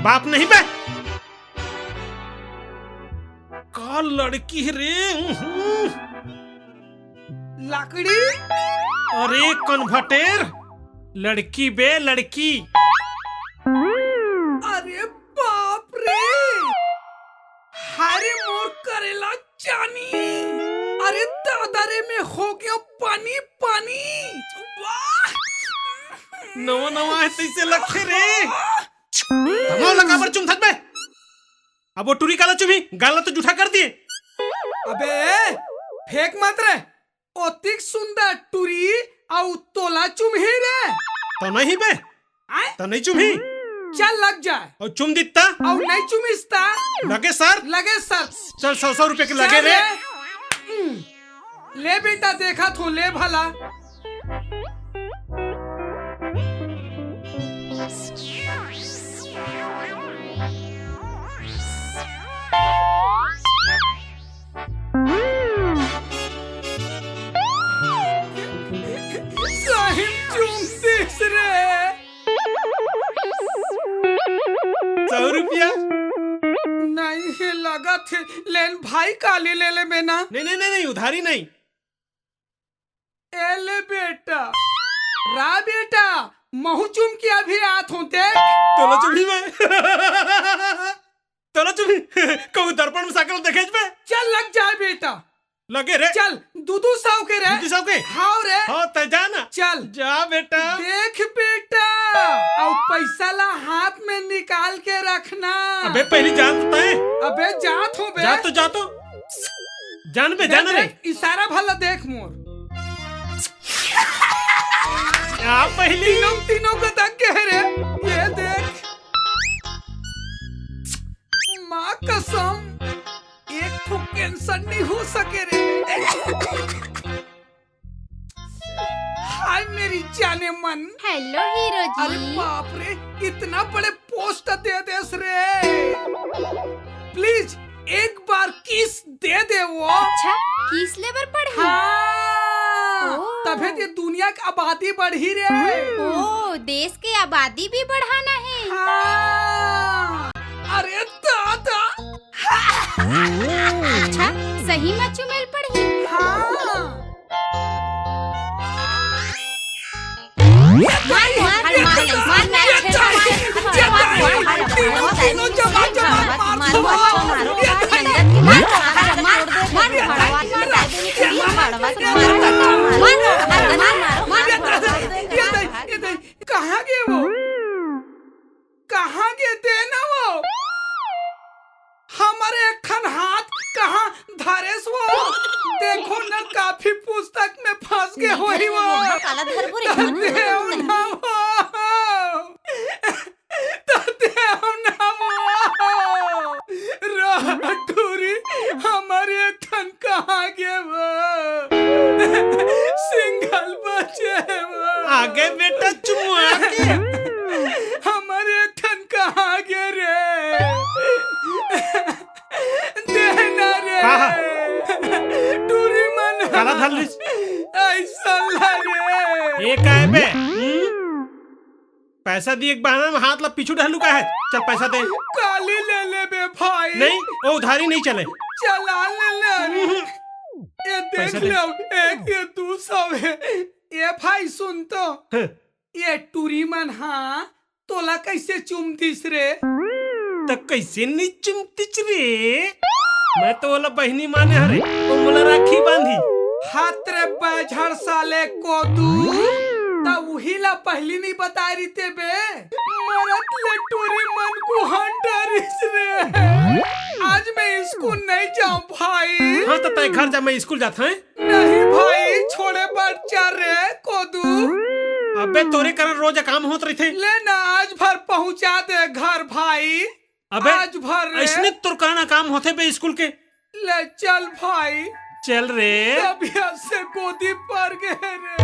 बाप नहीं बे। का लड़की रे। लाकड़ी। अरे कन्वर्टर, लड़की बे लड़की। अरे बाप रे, हारे मोर करेला जानी। अरे दादा रे में हो गया पानी पानी। वाह नवा नवा ऐसे लखे रे। तमाम लगा पर चुम थक बे। अब वो टूरी काला चुमी गाला तो जूठा कर दिए। अबे फेंक मत रे, ओतिक सुंदर टूरी आउ तोला चुम ही रे। तो नहीं बे, तो नहीं चुमी। चल लग जाए और चुम दिता और नहीं चुमिस्ता लगे सर। लगे सर। चल 100 रुपए के लगे रे। ले बेटा, देखा तो ले भला। साहिब चुम दिस रे। 100 रुपया नहीं है लगा थे लेन भाई काली ले ले में ना। नहीं नहीं नहीं नहीं, उधारी नहीं। ए ले बेटा, रा बेटा महू चुम की अभी आत होते। तोला चुमी में तोला चुमी कहूँ दर्पण में साकल देखे पे। चल लग जाए बेटा, लगे रे। चल दूधू साव के रे। दूधू साव के? हाँ रे। हाँ तय जाना। चल जा बेटा। देख बेटा, और पैसा ला हाथ में निकाल के रखना। अबे पहली जान तो तय। अबे जात हो बे। जा तो जान बे, जाना रे। इशारा भला देख मोर। आप पहली तीनों को तक के रे। ये देख, माँ कसम एक तो कैंसर नहीं हो सके रे। हाय मेरी जाने मन। हेलो हीरो जी। अरे बाप रे, इतना बड़े पोस्ट दे देस रे। प्लीज एक बार किस दे दे वो। अच्छा किस लेबर पढ़ी? हाँ, तभी ये दुनिया की आबादी बढ़ी रे। ओ, देश की आबादी भी बढ़ाना है। हाँ, अरे दादा। अच्छा सही में चुमेल पढ़ी? कहाँ गए वो? कहाँ गए थे ना वो? हमारे एक खन हाथ कहाँ धरेस वो? देखो ना, काफी पुस्तक में फंस गए हो ही वो। टूरी हमारे एक खन कहाँ गए वो? सिंगल बचे वो। आगे बेटा चुमा के। हमारे एक खन कहाँ गए रे? देना रे। टूरी मन काला धर ली। ऐसा लगे। एक आए बे। पैसा दी एक बहाना में हाथ ला पीछू ढहलू का है। चल पैसा दे। काली ले ले बे भाई। नहीं वो उधारी नहीं चले। चला ले ले। ये देख लो, एक ये 200 है। ये भाई सुन तो, ये टूरी मन हाँ तोला कैसे चुम दिस रे? तो कैसे नहीं चुमतीच रे? मैं तो वाला बहनी माने हरे तो मोला राखी बांधी। हाथ रे बझड़ साले को तू तब वही ला पहली नहीं बता रही थे बे। मरत ले टूरी मन को हंटरिस रे। आज मैं स्कूल नहीं जाऊं भाई। हाँ तो तय घर जा, मैं स्कूल जाता है। नहीं भाई, छोड़े बच्चा रे कोदू। अबे तोरे कारण रोज काम होत रही थे। ले ना आज भर पहुंचा दे घर भाई। अबे आज भर रे। इसने तोर करना काम होते बे स्कूल के। ले चल भाई। चल रे। तबियत से गोदी पर गए रे।